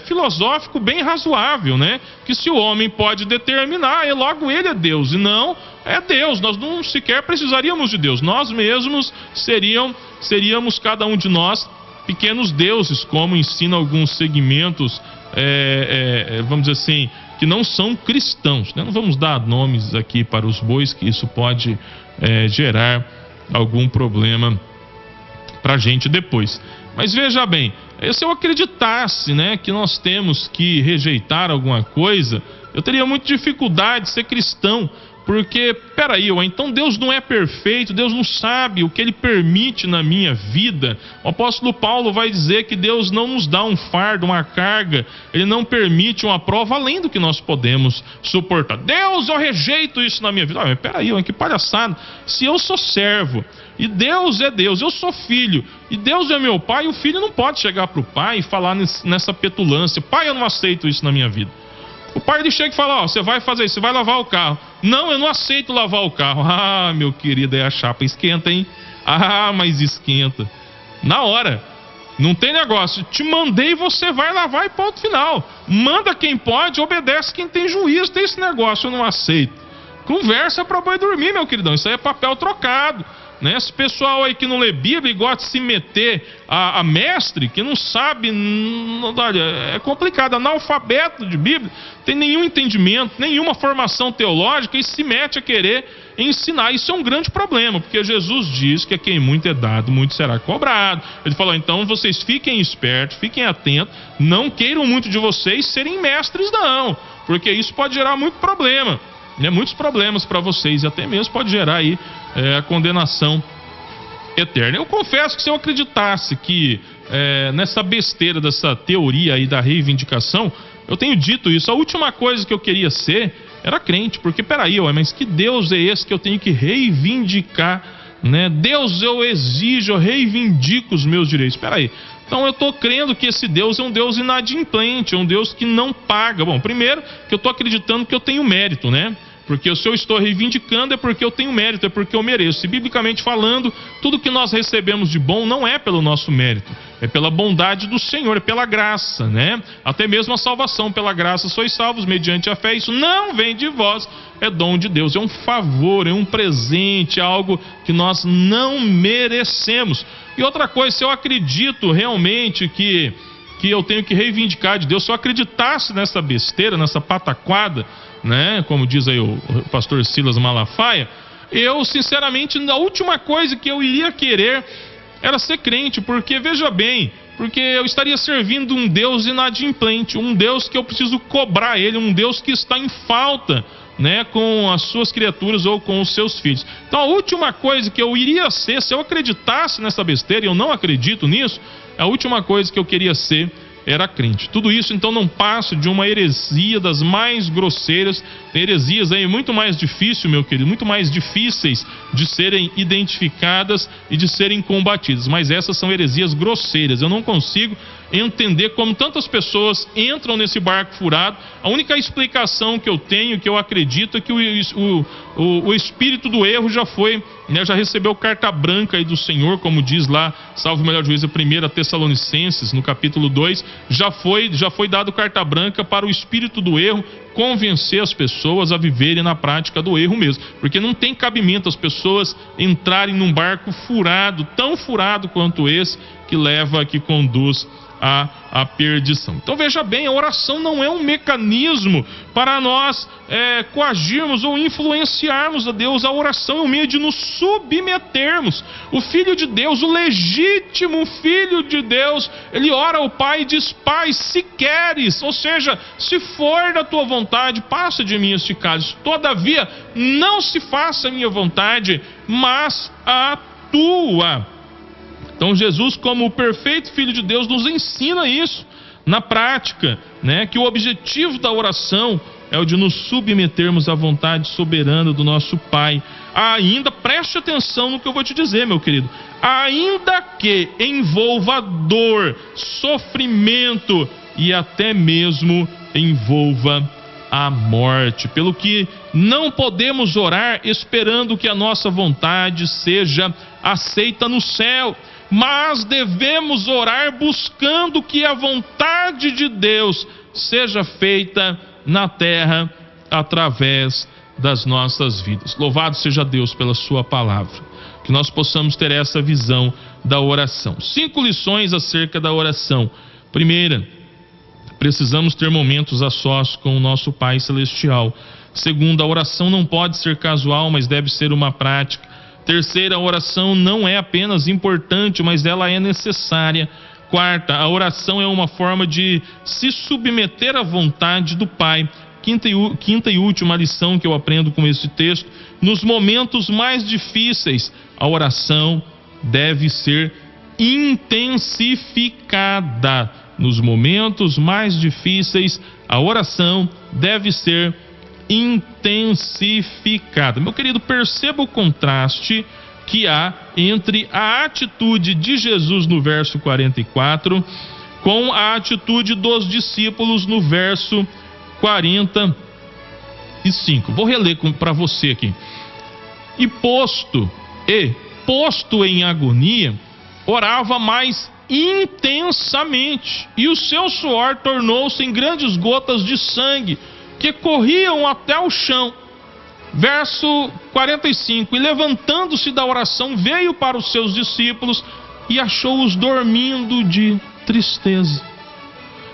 filosófico bem razoável, né? Que se o homem pode determinar, logo ele é Deus, e não é Deus. Nós não sequer precisaríamos de Deus, nós mesmos seríamos cada um de nós pequenos deuses, como ensina alguns segmentos, vamos dizer assim, que não são cristãos, né? Não vamos dar nomes aqui para os bois, que isso pode gerar algum problema para a gente depois. Mas veja bem, se eu acreditasse, né, que nós temos que rejeitar alguma coisa, eu teria muita dificuldade de ser cristão. Porque, peraí, então Deus não é perfeito, Deus não sabe o que Ele permite na minha vida. O apóstolo Paulo vai dizer que Deus não nos dá um fardo, uma carga, Ele não permite uma prova além do que nós podemos suportar. Deus, eu rejeito isso na minha vida. Mas peraí, que palhaçada. Se eu sou servo, e Deus é Deus, eu sou filho, e Deus é meu pai, o filho não pode chegar para o pai e falar nessa petulância: pai, eu não aceito isso na minha vida. O pai ele chega e fala: você vai fazer isso, você vai lavar o carro. Não, eu não aceito lavar o carro. Ah, meu querido, a chapa esquenta, hein? Ah, mas esquenta. Na hora. Não tem negócio. Te mandei, você vai lavar e ponto final. Manda quem pode, obedece quem tem juízo. Tem esse negócio, eu não aceito. Conversa para boi dormir, meu queridão. Isso aí é papel trocado. né? Esse pessoal aí que não lê Bíblia e gosta de se meter a mestre, que não sabe, olha, é complicado, analfabeto de Bíblia, tem nenhum entendimento, nenhuma formação teológica e se mete a querer ensinar. Isso é um grande problema, porque Jesus diz que a quem muito é dado, muito será cobrado. Ele falou, então vocês fiquem espertos, fiquem atentos, não queiram muito de vocês serem mestres não, porque isso pode gerar muito problema, né? Muitos problemas para vocês, e até mesmo pode gerar aí a condenação eterna. Eu confesso que se eu acreditasse que nessa besteira dessa teoria aí da reivindicação, eu tenho dito isso, a última coisa que eu queria ser era crente, porque peraí, mas que Deus é esse que eu tenho que reivindicar, né? Deus, eu exijo, eu reivindico os meus direitos. Peraí, então eu estou crendo que esse Deus é um Deus inadimplente, é um Deus que não paga. Bom, primeiro que eu estou acreditando que eu tenho mérito, né? Porque se eu estou reivindicando é porque eu tenho mérito, é porque eu mereço. E biblicamente falando, tudo que nós recebemos de bom não é pelo nosso mérito, é pela bondade do Senhor, é pela graça, né? Até mesmo a salvação, pela graça sois salvos mediante a fé. Isso não vem de vós, é dom de Deus, é um favor, é um presente, é algo que nós não merecemos. E outra coisa, se eu acredito realmente que eu tenho que reivindicar de Deus, se eu acreditasse nessa besteira, nessa pataquada, né, como diz aí o pastor Silas Malafaia, eu sinceramente, a última coisa que eu iria querer era ser crente, porque veja bem, porque eu estaria servindo um Deus inadimplente, um Deus que eu preciso cobrar ele, um Deus que está em falta, né, com as suas criaturas ou com os seus filhos. Então a última coisa que eu iria ser, se eu acreditasse nessa besteira, e eu não acredito nisso, a última coisa que eu queria ser era crente. Tudo isso então não passa de uma heresia das mais grosseiras. Tem heresias aí muito mais difíceis, meu querido, muito mais difíceis de serem identificadas e de serem combatidas, mas essas são heresias grosseiras. Eu não consigo entender como tantas pessoas entram nesse barco furado. A única explicação que eu tenho, que eu acredito, é que o espírito do erro já foi, né, já recebeu carta branca aí do Senhor, como diz lá, salvo o melhor juízo, 1 Tessalonicenses, no capítulo 2, já foi dado carta branca para o espírito do erro convencer as pessoas a viverem na prática do erro mesmo, porque não tem cabimento as pessoas entrarem num barco furado, tão furado quanto esse, que conduz à perdição. Então veja bem, a oração não é um mecanismo para nós coagirmos ou influenciarmos a Deus. A oração é um meio de nos submetermos. O Filho de Deus, o legítimo Filho de Deus, ele ora ao Pai e diz: Pai, se queres, ou seja, se for da tua vontade, passa de mim este cálice. Todavia, não se faça a minha vontade, mas a tua. Então Jesus, como o perfeito Filho de Deus, nos ensina isso na prática, né? Que o objetivo da oração é o de nos submetermos à vontade soberana do nosso Pai. Ainda, preste atenção no que eu vou te dizer, meu querido, ainda que envolva dor, sofrimento e até mesmo envolva a morte, pelo que não podemos orar esperando que a nossa vontade seja aceita no céu, mas devemos orar buscando que a vontade de Deus seja feita na terra através das nossas vidas. Louvado seja Deus pela sua palavra, que nós possamos ter essa visão da oração. 5 lições acerca da oração. Primeira, precisamos ter momentos a sós com o nosso Pai Celestial. Segunda, a oração não pode ser casual, mas deve ser uma prática. Terceira, a oração não é apenas importante, mas ela é necessária. Quarta, a oração é uma forma de se submeter à vontade do Pai. Quinta e última lição que eu aprendo com esse texto: nos momentos mais difíceis, a oração deve ser intensificada. Nos momentos mais difíceis, a oração deve ser intensificada. Meu querido, perceba o contraste que há entre a atitude de Jesus no verso 44 com a atitude dos discípulos no verso 45. Vou reler para você aqui. E posto em agonia, orava mais intensamente, e o seu suor tornou-se em grandes gotas de sangue que corriam até o chão. Verso 45: e levantando-se da oração, veio para os seus discípulos e achou-os dormindo de tristeza.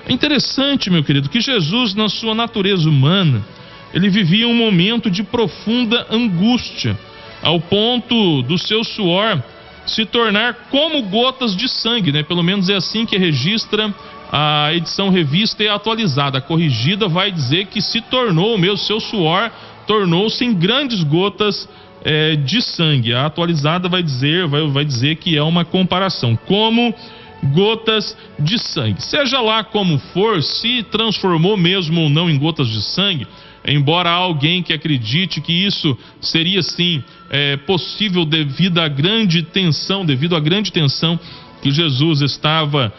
É interessante, meu querido, que Jesus, na sua natureza humana, ele vivia um momento de profunda angústia, ao ponto do seu suor se tornar como gotas de sangue, né? Pelo menos é assim que registra a edição revista e atualizada. A corrigida vai dizer que se tornou mesmo, seu suor tornou-se em grandes gotas de sangue. A atualizada vai dizer que é uma comparação, como gotas de sangue. Seja lá como for, se transformou mesmo ou não em gotas de sangue, embora alguém que acredite que isso seria sim possível devido à grande tensão que Jesus estava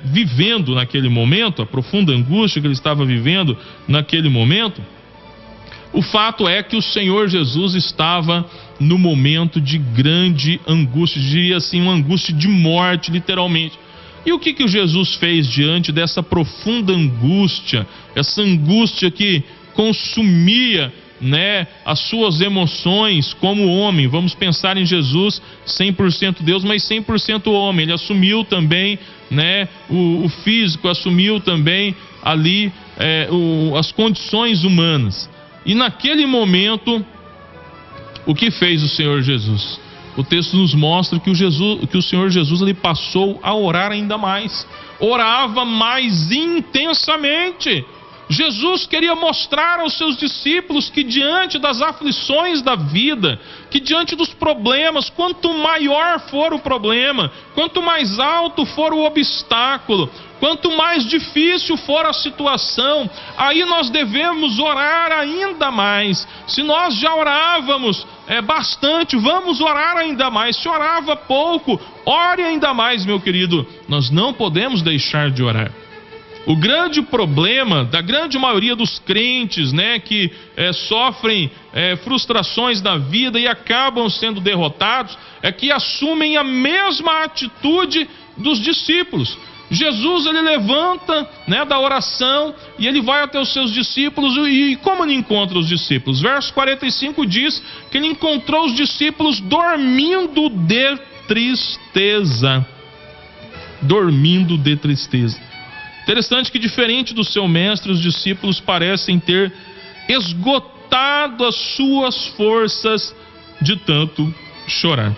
vivendo naquele momento, a profunda angústia que ele estava vivendo naquele momento, o fato é que o Senhor Jesus estava no momento de grande angústia, diria assim, uma angústia de morte, literalmente. E o que Jesus fez diante dessa profunda angústia, essa angústia que consumia, né, as suas emoções como homem? Vamos pensar em Jesus, 100% Deus, mas 100% homem. Ele assumiu também, né, o físico, assumiu também ali as condições humanas. E naquele momento, o que fez o Senhor Jesus? O texto nos mostra que o Senhor Jesus ele passou a orar ainda mais, orava mais intensamente. Jesus queria mostrar aos seus discípulos que diante das aflições da vida, que diante dos problemas, quanto maior for o problema, quanto mais alto for o obstáculo, quanto mais difícil for a situação, aí nós devemos orar ainda mais. Se nós já orávamos bastante, vamos orar ainda mais. Se orava pouco, ore ainda mais, meu querido. Nós não podemos deixar de orar. O grande problema da grande maioria dos crentes, né, que sofrem frustrações da vida e acabam sendo derrotados, é que assumem a mesma atitude dos discípulos. Jesus ele levanta, né, da oração e ele vai até os seus discípulos. E como ele encontra os discípulos? Verso 45 diz que ele encontrou os discípulos dormindo de tristeza. Dormindo de tristeza. Interessante que, diferente do seu mestre, os discípulos parecem ter esgotado as suas forças de tanto chorar.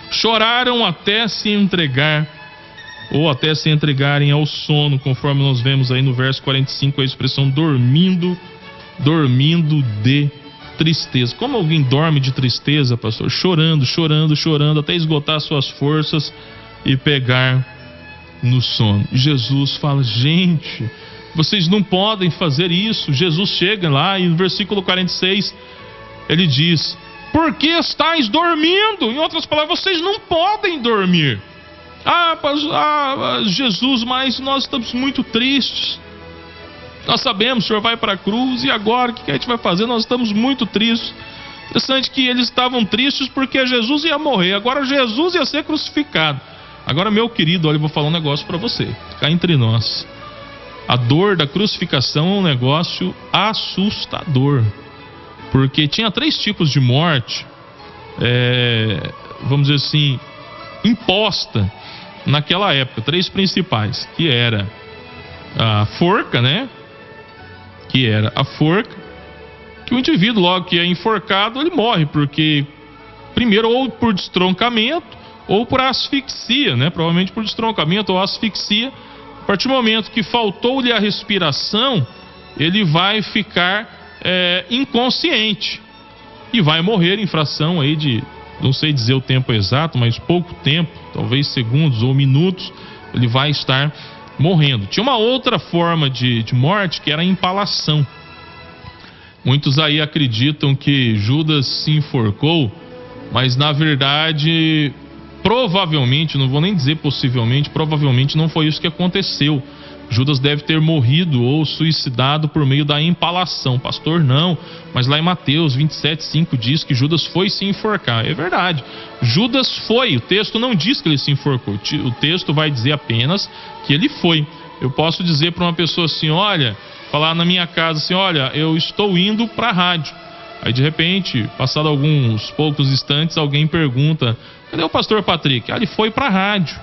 Choraram até se entregar, ou até se entregarem ao sono, conforme nós vemos aí no verso 45, a expressão dormindo de tristeza. Como alguém dorme de tristeza, pastor? Chorando, até esgotar suas forças e pegar no sono. Jesus fala: gente, vocês não podem fazer isso. Jesus chega lá e no versículo 46 ele diz: por que estáis dormindo? Em outras palavras, vocês não podem dormir. Jesus, mas nós estamos muito tristes. Nós sabemos, o Senhor vai para a cruz, e agora o que a gente vai fazer? Nós estamos muito tristes. Interessante que eles estavam tristes porque Jesus ia morrer, agora Jesus ia ser crucificado. Agora, meu querido, olha, eu vou falar um negócio para você, cá entre nós. A dor da crucificação é um negócio assustador, porque tinha 3 tipos de morte, vamos dizer assim, imposta naquela época, 3 principais, que era a forca, né? Que era a forca, que o indivíduo logo que é enforcado, ele morre, porque primeiro ou por destroncamento, ou por asfixia, né? Provavelmente por destroncamento ou asfixia. A partir do momento que faltou-lhe a respiração, ele vai ficar inconsciente e vai morrer em fração aí de, não sei dizer o tempo exato, mas pouco tempo, talvez segundos ou minutos, ele vai estar morrendo. Tinha uma outra forma de morte, que era a empalação. Muitos aí acreditam que Judas se enforcou, mas na verdade, provavelmente, não vou nem dizer possivelmente, provavelmente não foi isso que aconteceu. Judas deve ter morrido ou suicidado por meio da empalação. Pastor, não, mas lá em Mateus 27:5 diz que Judas foi se enforcar. É verdade, Judas foi, o texto não diz que ele se enforcou, o texto vai dizer apenas que ele foi. Eu posso dizer para uma pessoa assim, olha, falar na minha casa assim, olha, eu estou indo para a rádio. Aí de repente, passado alguns poucos instantes, alguém pergunta: cadê o pastor Patrick? Ele foi para a rádio.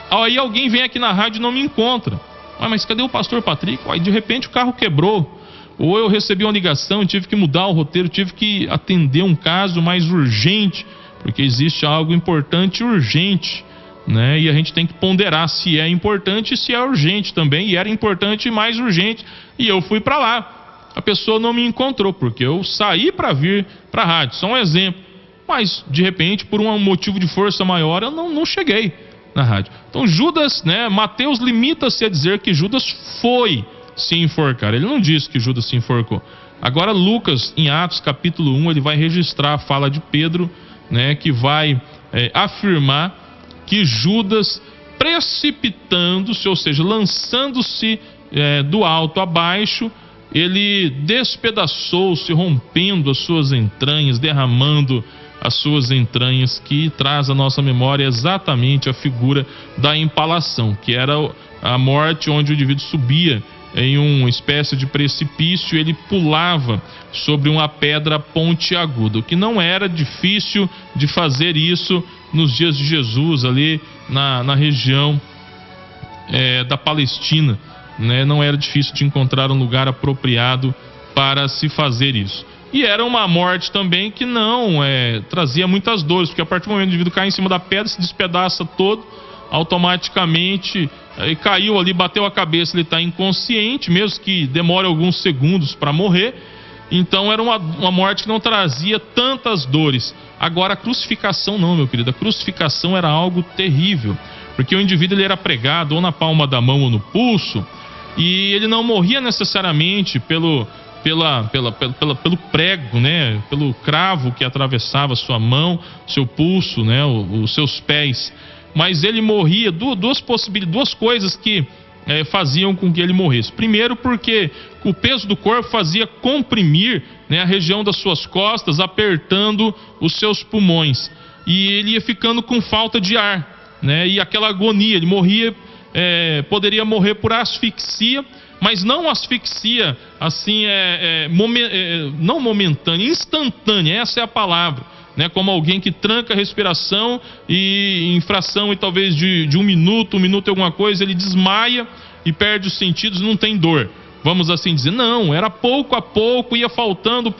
Aí alguém vem aqui na rádio e não me encontra. Mas cadê o pastor Patrick? Aí de repente o carro quebrou. Ou eu recebi uma ligação e tive que mudar o roteiro, tive que atender um caso mais urgente, porque existe algo importante e urgente, né? E a gente tem que ponderar se é importante e se é urgente também. E era importante e mais urgente. E eu fui para lá. A pessoa não me encontrou, porque eu saí para vir para a rádio, só um exemplo. Mas, de repente, por um motivo de força maior, eu não cheguei na rádio. Então, Judas, né, Mateus limita-se a dizer que Judas foi se enforcar. Ele não disse que Judas se enforcou. Agora, Lucas, em Atos, capítulo 1, ele vai registrar a fala de Pedro, né, que vai afirmar que Judas, precipitando-se, ou seja, lançando-se do alto a baixo, ele despedaçou-se, rompendo as suas entranhas, derramando as suas entranhas, que traz à nossa memória exatamente a figura da empalação, que era a morte onde o indivíduo subia em uma espécie de precipício, ele pulava sobre uma pedra pontiaguda, o que não era difícil de fazer isso nos dias de Jesus, ali na região da Palestina. Não era difícil de encontrar um lugar apropriado para se fazer isso. E era uma morte também que não trazia muitas dores, porque a partir do momento que o indivíduo cai em cima da pedra, se despedaça todo, automaticamente caiu ali, bateu a cabeça, ele está inconsciente, mesmo que demore alguns segundos para morrer. Então era uma morte que não trazia tantas dores. Agora a crucificação não, meu querido, a crucificação era algo terrível, porque o indivíduo ele era pregado ou na palma da mão ou no pulso, e ele não morria necessariamente pelo prego, né? Pelo cravo que atravessava sua mão, seu pulso, né? Os seus pés. Mas ele morria, duas coisas que faziam com que ele morresse. Primeiro, porque o peso do corpo fazia comprimir, né, a região das suas costas, apertando os seus pulmões. E ele ia ficando com falta de ar, né? E aquela agonia, ele morria. Poderia morrer por asfixia, mas não asfixia assim, não momentânea, instantânea, essa é a palavra, né? Como alguém que tranca a respiração e em fração e talvez de um minuto e alguma coisa, ele desmaia e perde os sentidos, não tem dor, vamos assim dizer. Não, era pouco a pouco, ia faltando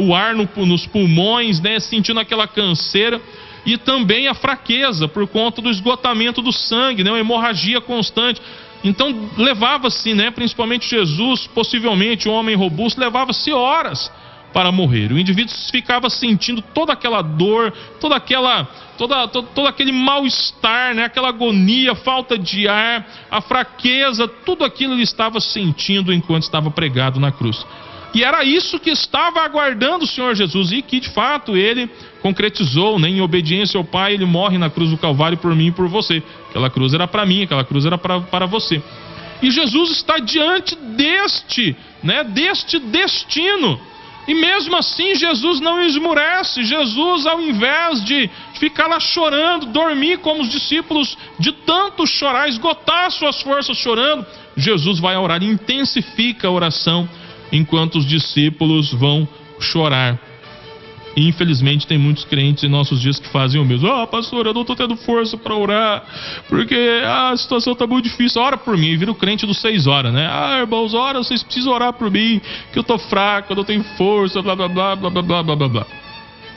o ar nos pulmões, né? Sentindo aquela canseira. E também a fraqueza por conta do esgotamento do sangue, né? Uma hemorragia constante. Então levava-se, né, principalmente Jesus, possivelmente um homem robusto, levava-se horas para morrer. O indivíduo ficava sentindo toda aquela dor, todo aquele mal-estar, né? Aquela agonia, falta de ar, a fraqueza, tudo aquilo ele estava sentindo enquanto estava pregado na cruz. E era isso que estava aguardando o Senhor Jesus, e que de fato ele concretizou, né? Em obediência ao Pai, ele morre na cruz do Calvário por mim e por você. Aquela cruz era para mim, aquela cruz era para você. E Jesus está diante deste destino. E mesmo assim Jesus não esmurece. Jesus, ao invés de ficar lá chorando, dormir como os discípulos, de tanto chorar, esgotar suas forças chorando, Jesus vai orar, intensifica a oração, enquanto os discípulos vão chorar. E infelizmente tem muitos crentes em nossos dias que fazem o mesmo. Pastor, eu não estou tendo força para orar, porque a situação está muito difícil. Ora por mim, vira o crente dos 6 horas, né? Irmãos, ora, vocês precisam orar por mim, que eu estou fraco, eu não tenho força, blá blá blá blá blá blá blá blá.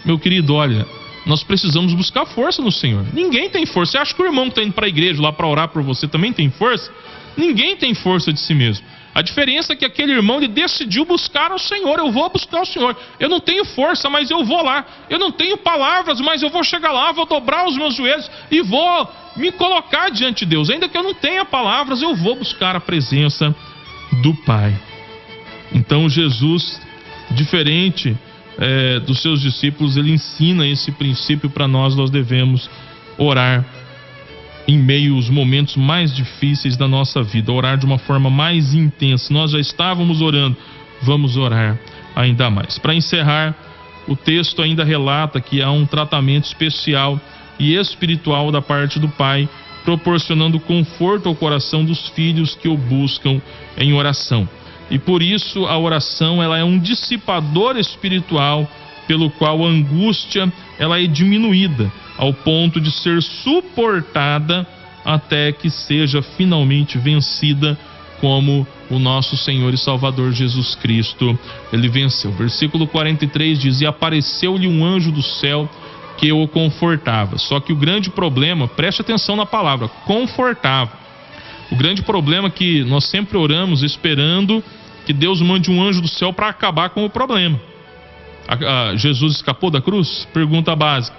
Meu querido, olha, nós precisamos buscar força no Senhor. Ninguém tem força. Você acha que o irmão que está indo para a igreja lá para orar por você também tem força? Ninguém tem força de si mesmo. A diferença é que aquele irmão, ele decidiu buscar o Senhor. Eu vou buscar o Senhor. Eu não tenho força, mas eu vou lá. Eu não tenho palavras, mas eu vou chegar lá, vou dobrar os meus joelhos e vou me colocar diante de Deus. Ainda que eu não tenha palavras, eu vou buscar a presença do Pai. Então Jesus, diferente dos seus discípulos, ele ensina esse princípio para nós. Nós devemos orar em meio aos momentos mais difíceis da nossa vida, orar de uma forma mais intensa. Nós já estávamos orando, vamos orar ainda mais. Para encerrar, o texto ainda relata que há um tratamento especial e espiritual da parte do Pai, proporcionando conforto ao coração dos filhos que o buscam em oração. E por isso a oração ela é um dissipador espiritual, pelo qual a angústia ela é diminuída ao ponto de ser suportada até que seja finalmente vencida, como o nosso Senhor e Salvador Jesus Cristo, ele venceu. Versículo 43 diz: e apareceu-lhe um anjo do céu que o confortava. Só que o grande problema, preste atenção na palavra, confortava. O grande problema é que nós sempre oramos esperando que Deus mande um anjo do céu para acabar com o problema. Jesus escapou da cruz? Pergunta básica.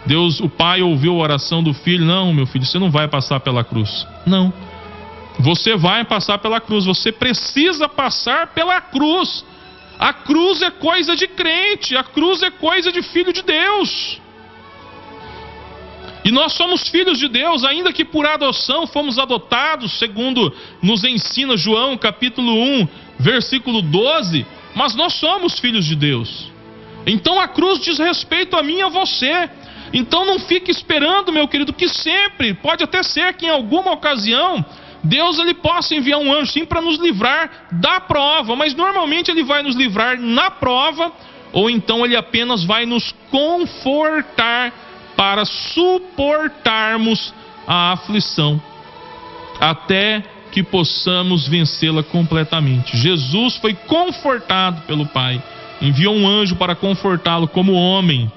Deus, o Pai, ouviu a oração do Filho? Não, meu filho, você não vai passar pela cruz. Não. Você vai passar pela cruz. Você precisa passar pela cruz. A cruz é coisa de crente. A cruz é coisa de filho de Deus. E nós somos filhos de Deus, ainda que por adoção fomos adotados, segundo nos ensina João, capítulo 1, versículo 12. Mas nós somos filhos de Deus. Então a cruz diz respeito a mim e a você. Então não fique esperando, meu querido, que sempre, pode até ser que em alguma ocasião, Deus ele possa enviar um anjo sim para nos livrar da prova, mas normalmente ele vai nos livrar na prova, ou então ele apenas vai nos confortar para suportarmos a aflição, até que possamos vencê-la completamente. Jesus foi confortado pelo Pai, enviou um anjo para confortá-lo como homem,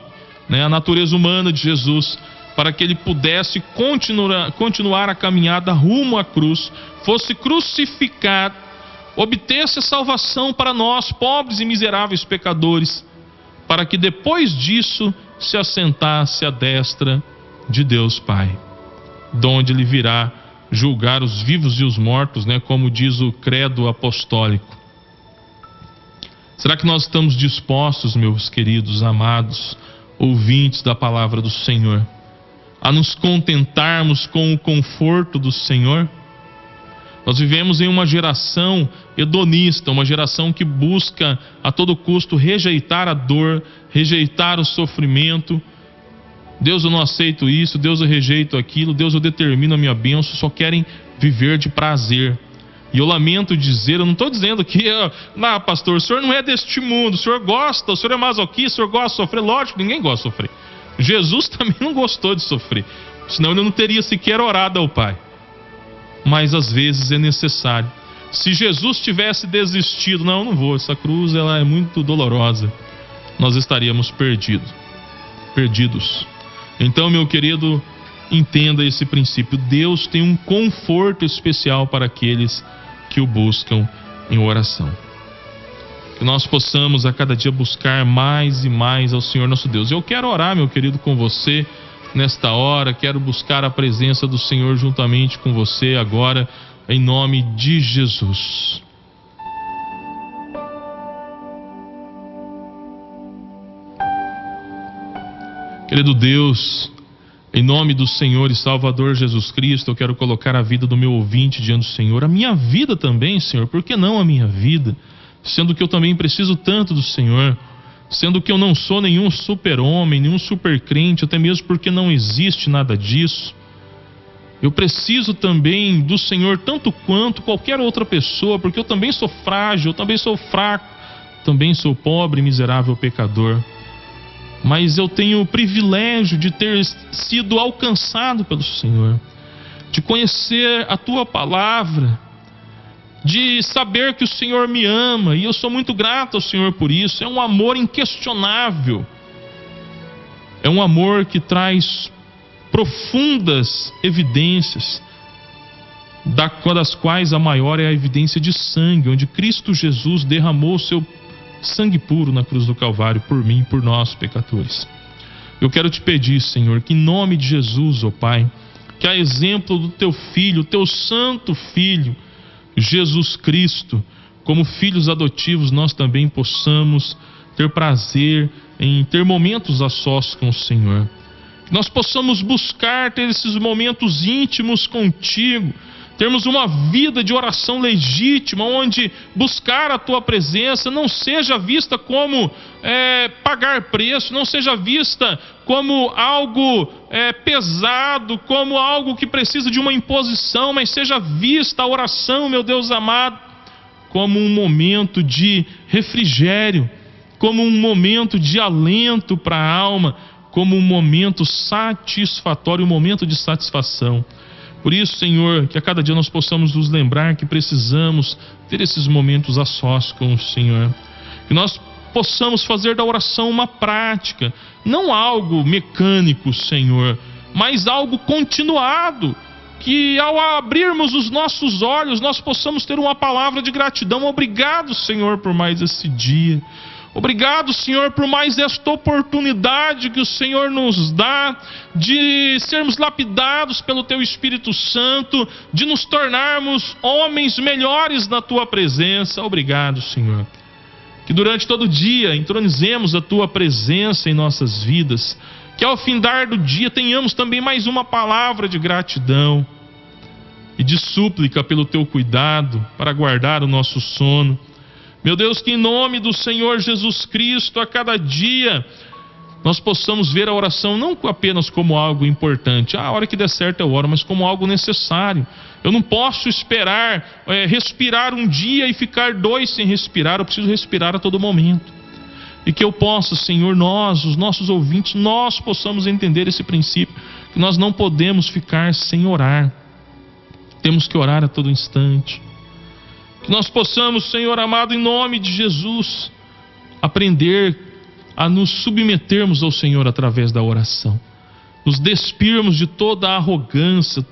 a natureza humana de Jesus, para que ele pudesse continuar a caminhada rumo à cruz, fosse crucificado, obtesse a salvação para nós, pobres e miseráveis pecadores, para que depois disso se assentasse à destra de Deus Pai, donde ele virá julgar os vivos e os mortos, como diz o credo apostólico. Será que nós estamos dispostos, meus queridos, amados, ouvintes da palavra do Senhor, a nos contentarmos com o conforto do Senhor? Nós vivemos em uma geração hedonista, uma geração que busca a todo custo rejeitar a dor, rejeitar o sofrimento. Deus, eu não aceito isso, Deus, eu rejeito aquilo, Deus, eu determino a minha bênção. Só querem viver de prazer. E eu lamento dizer, eu não estou dizendo que, pastor, o senhor não é deste mundo, o senhor gosta, o senhor é masoquista, o senhor gosta de sofrer. Lógico, ninguém gosta de sofrer. Jesus também não gostou de sofrer, senão ele não teria sequer orado ao Pai. Mas às vezes é necessário. Se Jesus tivesse desistido, não vou, essa cruz ela é muito dolorosa, nós estaríamos perdidos. Então, meu querido, entenda esse princípio. Deus tem um conforto especial para aqueles que o buscam em oração. Que nós possamos a cada dia buscar mais e mais ao Senhor nosso Deus. Eu quero orar, meu querido, com você nesta hora. Quero buscar a presença do Senhor juntamente com você agora, em nome de Jesus. Querido Deus, em nome do Senhor e Salvador Jesus Cristo, eu quero colocar a vida do meu ouvinte diante do Senhor, a minha vida também, Senhor, por que não a minha vida? Sendo que eu também preciso tanto do Senhor, sendo que eu não sou nenhum super-homem, nenhum super-crente, até mesmo porque não existe nada disso. Eu preciso também do Senhor tanto quanto qualquer outra pessoa, porque eu também sou frágil, eu também sou fraco, também sou pobre, miserável, pecador. Mas eu tenho o privilégio de ter sido alcançado pelo Senhor, de conhecer a Tua palavra, de saber que o Senhor me ama, e eu sou muito grato ao Senhor por isso. É um amor inquestionável, é um amor que traz profundas evidências, das quais a maior é a evidência de sangue, onde Cristo Jesus derramou o seu sangue puro na cruz do Calvário por mim, por nós pecadores. Eu quero te pedir, Senhor, que em nome de Jesus, ó Pai, que a exemplo do Teu Filho, Teu Santo Filho, Jesus Cristo, como filhos adotivos, nós também possamos ter prazer em ter momentos a sós com o Senhor. Que nós possamos buscar ter esses momentos íntimos contigo, termos uma vida de oração legítima, onde buscar a Tua presença não seja vista como pagar preço, não seja vista como algo pesado, como algo que precisa de uma imposição, mas seja vista a oração, meu Deus amado, como um momento de refrigério, como um momento de alento para a alma, como um momento satisfatório, um momento de satisfação. Por isso, Senhor, que a cada dia nós possamos nos lembrar que precisamos ter esses momentos a sós com o Senhor. Que nós possamos fazer da oração uma prática, não algo mecânico, Senhor, mas algo continuado. Que ao abrirmos os nossos olhos, nós possamos ter uma palavra de gratidão. Obrigado, Senhor, por mais esse dia. Obrigado, Senhor, por mais esta oportunidade que o Senhor nos dá de sermos lapidados pelo Teu Espírito Santo, de nos tornarmos homens melhores na Tua presença. Obrigado, Senhor. Que durante todo o dia entronizemos a Tua presença em nossas vidas. Que ao findar do dia tenhamos também mais uma palavra de gratidão e de súplica pelo Teu cuidado para guardar o nosso sono. Meu Deus, que em nome do Senhor Jesus Cristo, a cada dia, nós possamos ver a oração não apenas como algo importante. A hora que der certo eu oro, mas como algo necessário. Eu não posso esperar, respirar um dia e ficar 2 sem respirar. Eu preciso respirar a todo momento. E que eu possa, Senhor, nós, os nossos ouvintes, nós possamos entender esse princípio, que nós não podemos ficar sem orar. Temos que orar a todo instante. Que nós possamos, Senhor amado, em nome de Jesus, aprender a nos submetermos ao Senhor através da oração. Nos despirmos de toda a arrogância,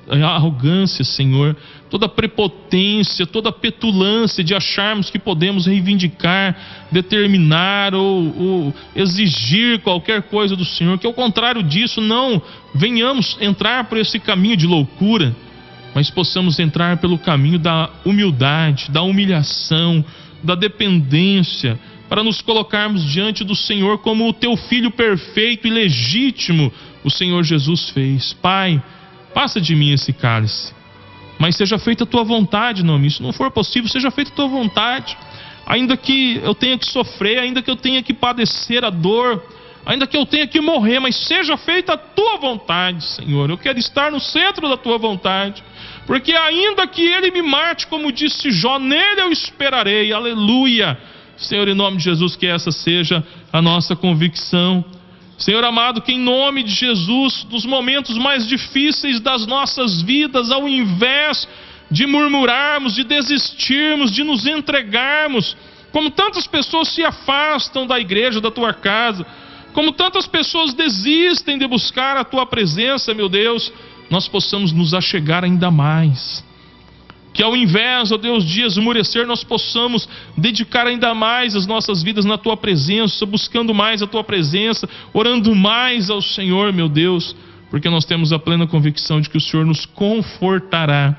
Senhor, toda a prepotência, toda a petulância de acharmos que podemos reivindicar, determinar ou exigir qualquer coisa do Senhor. Que ao contrário disso, não venhamos entrar por esse caminho de loucura, mas possamos entrar pelo caminho da humildade, da humilhação, da dependência, para nos colocarmos diante do Senhor como o Teu Filho perfeito e legítimo, o Senhor Jesus fez. Pai, passa de mim esse cálice, mas seja feita a Tua vontade, não, se não for possível, seja feita a Tua vontade. Ainda que eu tenha que sofrer, ainda que eu tenha que padecer a dor, ainda que eu tenha que morrer, mas seja feita a Tua vontade, Senhor. Eu quero estar no centro da Tua vontade, porque ainda que Ele me mate, como disse Jó, nele eu esperarei. Aleluia. Senhor, em nome de Jesus, que essa seja a nossa convicção. Senhor amado, que em nome de Jesus, nos momentos mais difíceis das nossas vidas, ao invés de murmurarmos, de desistirmos, de nos entregarmos, como tantas pessoas se afastam da igreja, da Tua casa, como tantas pessoas desistem de buscar a Tua presença, meu Deus, nós possamos nos achegar ainda mais. Que ao invés, ó Deus, de esmurecer, nós possamos dedicar ainda mais as nossas vidas na Tua presença, buscando mais a Tua presença, orando mais ao Senhor, meu Deus, porque nós temos a plena convicção de que o Senhor nos confortará,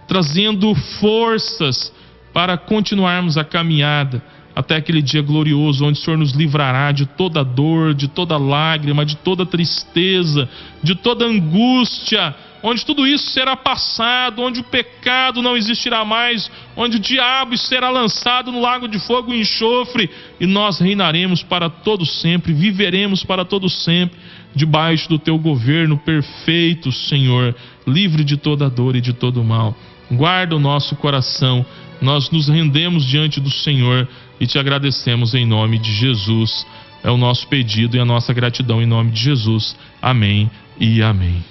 trazendo forças para continuarmos a caminhada até aquele dia glorioso, onde o Senhor nos livrará de toda dor, de toda lágrima, de toda tristeza, de toda angústia, onde tudo isso será passado, onde o pecado não existirá mais, onde o diabo será lançado no lago de fogo e enxofre, e nós reinaremos para todo sempre, viveremos para todo sempre, debaixo do Teu governo perfeito, Senhor, livre de toda dor e de todo mal. Guarda o nosso coração, nós nos rendemos diante do Senhor e Te agradecemos em nome de Jesus. É o nosso pedido e a nossa gratidão em nome de Jesus. Amém e amém.